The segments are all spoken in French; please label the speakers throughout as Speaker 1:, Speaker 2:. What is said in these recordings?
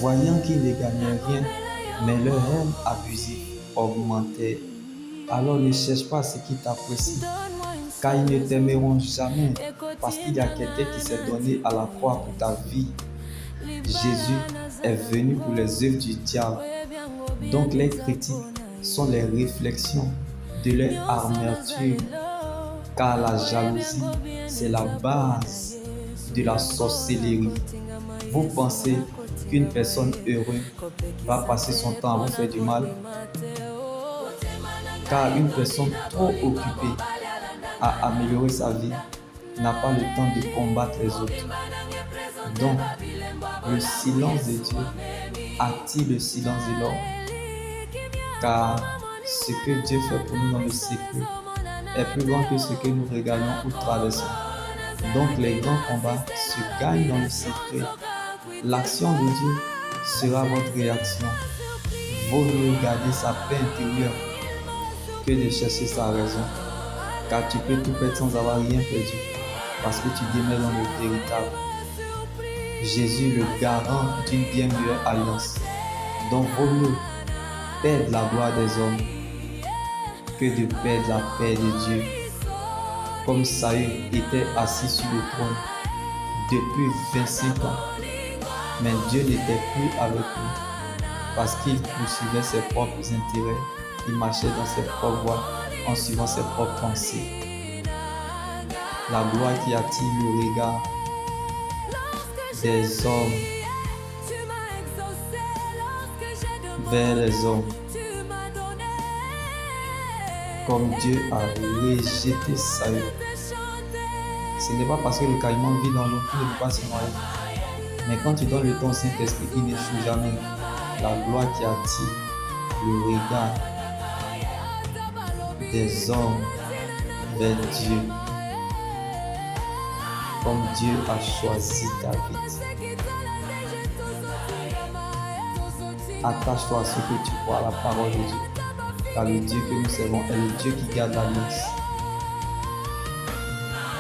Speaker 1: Voyant qu'ils ne gagnaient rien, mais leur haine abusive augmentait. Alors ne cherche pas ce qui t'apprécie, car ils ne t'aimeront jamais, parce qu'il y a quelqu'un qui s'est donné à la croix pour ta vie. Jésus est venu pour les œuvres du diable. Donc les critiques sont les réflexions de leur amertume, car la jalousie, c'est la base de la sorcellerie. Vous pensez qu'une personne heureuse va passer son temps à vous faire du mal, car une personne trop occupée à améliorer sa vie n'a pas le temps de combattre les autres. Donc, le silence de Dieu attire le silence de l'homme, car ce que Dieu fait pour nous dans le secret est plus grand que ce que nous regardons ou traversons. Donc les grands combats se gagnent dans le secret. L'action de Dieu sera votre réaction. Vaut mieux garder sa paix intérieure que de chercher sa raison, car tu peux tout perdre sans avoir rien perdu, parce que tu demeures dans le véritable. Jésus, le garant d'une bien meilleure alliance. Donc vaut mieux perdre la gloire des hommes que de perdre la paix de Dieu. Comme Saül était assis sur le trône depuis 25 ans, mais Dieu n'était plus avec lui parce qu'il poursuivait ses propres intérêts, il marchait dans ses propres voies en suivant ses propres pensées. La gloire qui attire le regard des hommes vers les hommes. Comme Dieu a rejeté Saül. Ce n'est pas parce que le caïman vit dans l'eau qu'il ne peut pas se noyer. Mais quand tu donnes le temps au Saint-Esprit, il n'échoue jamais. La gloire qui attire le regard des hommes vers Dieu. Comme Dieu a choisi David. Attache-toi à ce que tu crois, à la parole de Dieu. Car le Dieu que nous servons est le Dieu qui garde l'alliance.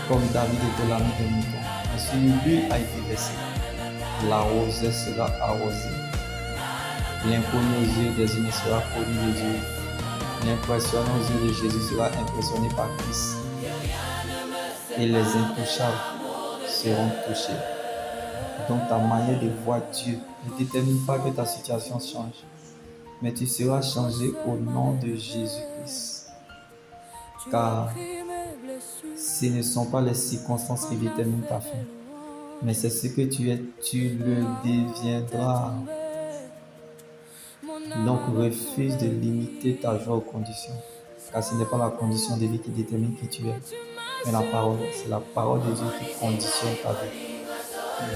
Speaker 1: Comme David était l'ami de mouton, mais sur lui a été versé. L'arroseur sera arrosé. L'inconnu aux yeux des humains sera connu de Dieu. L'impressionnant aux yeux de Jésus sera impressionné par Christ. Et les intouchables seront touchés. Donc ta manière de voir Dieu ne détermine pas que ta situation change, mais tu seras changé au nom de Jésus-Christ. Car ce ne sont pas les circonstances qui déterminent ta fin, mais c'est ce que tu es, tu le deviendras. Donc refuse de limiter ta joie aux conditions, car ce n'est pas la condition de vie qui détermine qui tu es, mais la parole. C'est la parole de Dieu qui conditionne ta vie.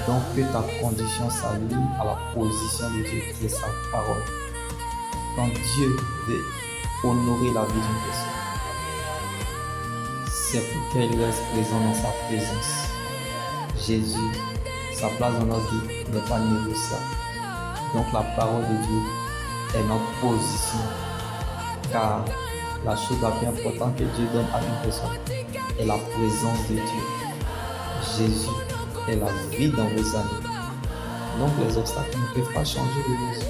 Speaker 1: Donc que ta condition s'aligne à la position de Dieu qui est sa parole. Quand Dieu veut honorer la vie d'une personne, c'est pour qu'elle reste présente dans sa présence. Jésus, sa place dans notre vie n'est pas négociable. Donc la parole de Dieu est notre position. Car la chose la plus importante que Dieu donne à une personne est la présence de Dieu. Jésus est la vie dans vos années. Donc les obstacles ne peuvent pas changer de vie.